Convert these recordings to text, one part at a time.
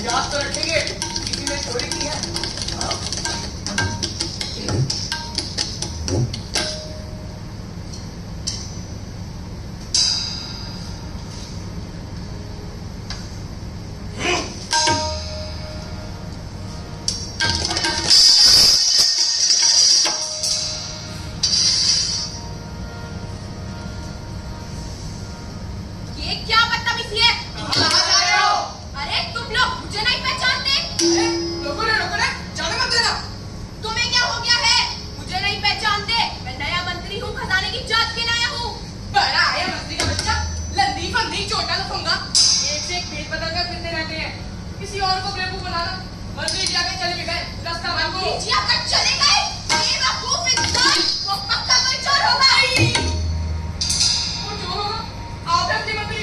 याद तो रखेंगे किसी ने चोरी की है। किसी और को बेवकूफ बनाना। मंत्री जी आगे चले गए, रास्ता बंद हो। जी आकर चले गए। बेवकूफ इंसान, वो पक्का कोई चोर होगा। वो चोर होगा? आप हैं अपनी मंत्री।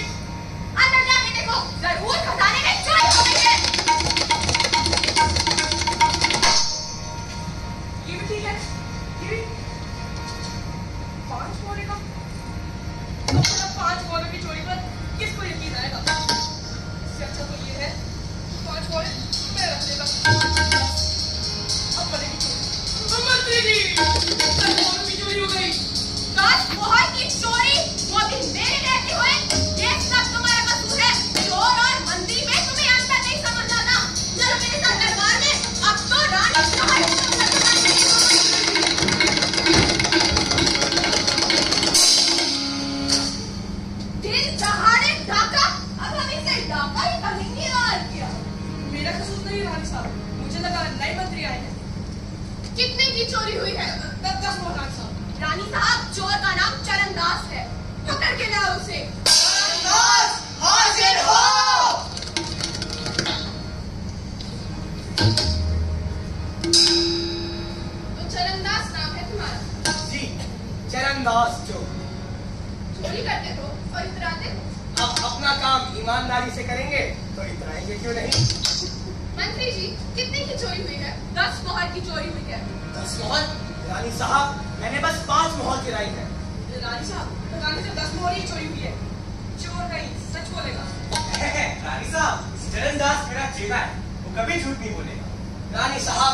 अंदर जाके देखो, जरूर खजाने में चोरी हो गई है। ये भी ठीक है। ये भी 5 मोहरे का। अब 5 मोहरे की चोरी पर किसको यकीन आएगा? इससे अच्छा तो ये है 5 मोहरे मैं रख लेता। अब बनेगी चोरी। मंत्री जी, 10 मोहरों की चोरी हो गई। 10 मोहर की चोरी, वो भी मेरे रहते हुए। ये सब तुम्हारा कसूर है। चोर और मंत्री में तुम्हें अंतर नहीं समझ आता। चलो मेरे साथ दरबार में। अब तो रानी शहर दिन दहाड़े डाका। अब हम इसे डाका ही कहेंगे। और क्या? मेरा कसूर नहीं रानी साहब, मुझे लगा नए मंत्री आए हैं। कितने की चोरी हुई है? 10 मोहर रानी साहब। रानी साहब, चोर का नाम चरणदास है। पकड़ के लाओ उसे। चरणदास हाजिर हो। तो चरणदास नाम है तुम्हारा? जी, चरणदास चोर। चोरी करते हो और इतराते हो। अब अपना काम ईमानदारी से करेंगे तो इतराएंगे क्यों नहीं। मंत्री जी, कितने की चोरी हुई है? 10 मोहर की चोरी हुई है। 10 मोहर? रानी साहब, मैंने बस 5 मोहर गिराई है। रानी साहब, तो रानी से 10 मोहर ही चोरी हुई है। चोर नहीं, सच बोलेगा। रानी साहब, चरणदास मेरा चेला है, वो कभी झूठ नहीं बोलेगा। रानी साहब,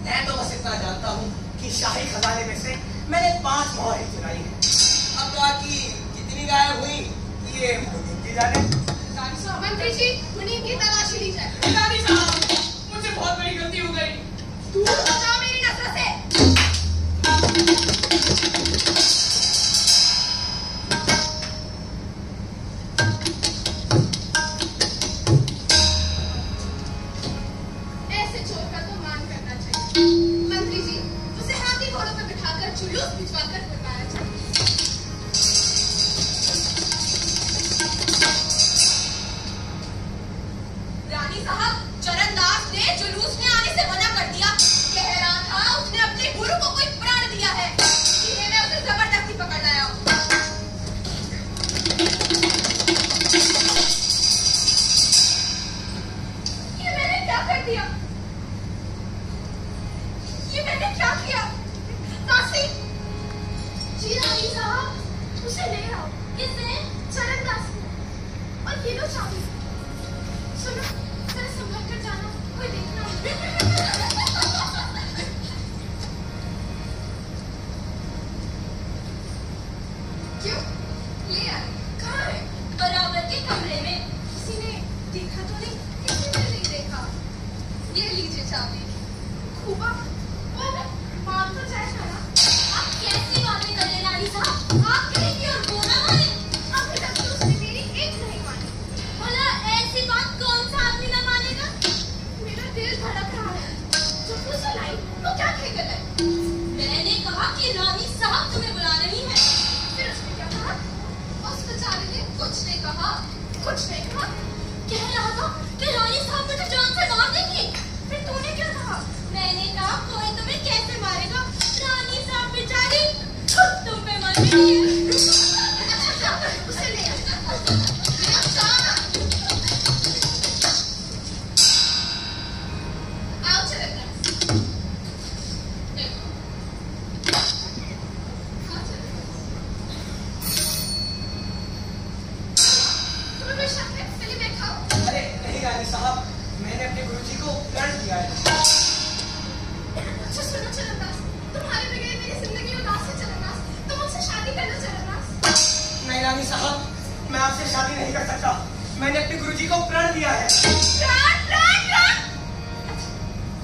मैं तो बस इतना जानता हूँ कि शाही खजाने में से मैंने 5 मोहर ही चुराई है। अब बाकी कितनी गायब हुई ये मुनीम की जाने। रानी साहब, मंत्री जी, मुनीम की तलाशी ली जाए। रानी साहब, मुझसे बहुत बड़ी गलती हो गई। दूर हो जाओ मेरी नजर से। ऐसे चोर का तो मान करना चाहिए। मंत्री जी, उसे हाथी घोड़ों पर बिठाकर जुलूस भिजवाकर बताया चाहिए। रानी साहब, चरणदास ने जुलूस में आने से मना कर दिया। कह रहा था उसने अपने गुरु को कोई प्राण दिया है, इसलिए मैं उसे जबरदस्ती पकड़ लाया हूँ। ये मैंने क्या कर दिया? ये मैंने क्या किया? काशी जी, रानी साहब, उसे ले आओ। किसने? चरणदास ने। और ये लो चाबी। सुनो, जरा संभल कर जाना, कोई देखना। क्यों? ले आए। कहाँ है? बराबर के कमरे में। किसी ने देखा तो नहीं? किसी ने नहीं देखा। ये लीजिए चाबी। खूबा, ओह, मान तो जाए ना। आप कैसी बातें कर रहे हैं रानी साहब? आप कहेंगी और वो ना माने? अभी तक तो उसने मेरी एक नहीं मानी। भला ऐसी बात कौन सा आदमी ना मानेगा? मेरा दिल धड़क रहा है। जब वो सुनाई तो क्या कहकर गए? मैंने कहा कि रानी साहब तुम्हें बुला रही हैं। फिर उसने क्या कहा? उस बेचारे ने कुछ नहीं कहा। कुछ नहीं कहा? कह रहा था कि रानी साहब मुझे जान से मार देंगी। फिर तूने क्या कहा? मैंने कहा कोई तुम्हें कैसे मारेगा? रानी साहब बेचारी खुद तुम पे मर गई है। अच्छा, उसे ले आ। ले आ, जाओ। आओ चरणदास। देखो। हाँ चरणदास। तुम्हें कोई शक है? पहले मैं खाऊं? अरे नहीं रानी साहब, मैंने को प्रण किया है। अच्छा सुनो चरणदास, तुम्हारे बगैर मेरी जिंदगी उदास है चरणदास। तुम मुझसे शादी कर लो चरणदास। नहीं रानी साहब, मैं आपसे शादी नहीं कर सकता। मैंने अपने गुरुजी को प्रण दिया है।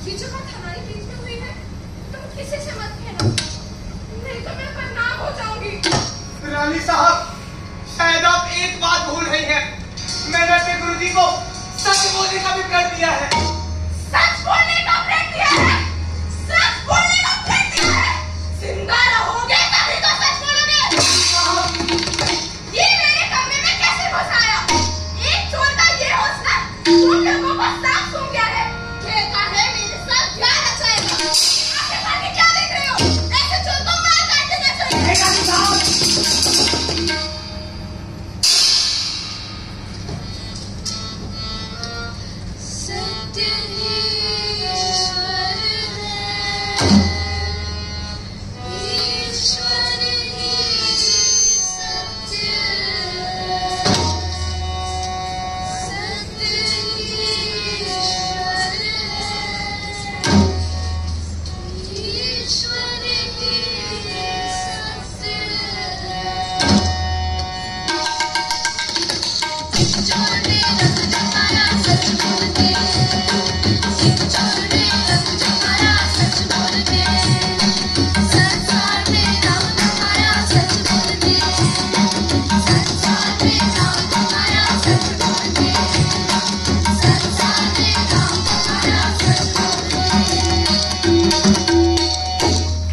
ये जो बात हमारी बीच में हुई है, तुम किसी से मत कहना, नहीं तो मैं बदनाम हो जाऊंगी। रानी साहब, शायद आप एक बात भूल रही हैं। मैंने अपने गुरुजी को सच बोलने का भी प्रण दिया है। सच बोलने का प्रण दिया है? सच बोलने का प्रण दिया है? जिंदा रहोगे तभी तो सच बोलोगे। ये मेरे कमरे में कैसे घुस आया? एक चोर का ये हौसला तुम लोगों को साफ सूंघ गया है। कहता है मेरे साथ प्यार रचाएगा। आगे आगे क्या देख रहे हो? ऐसे चोर को मार काट देना चाहिए। रानी साहब, सत्य ही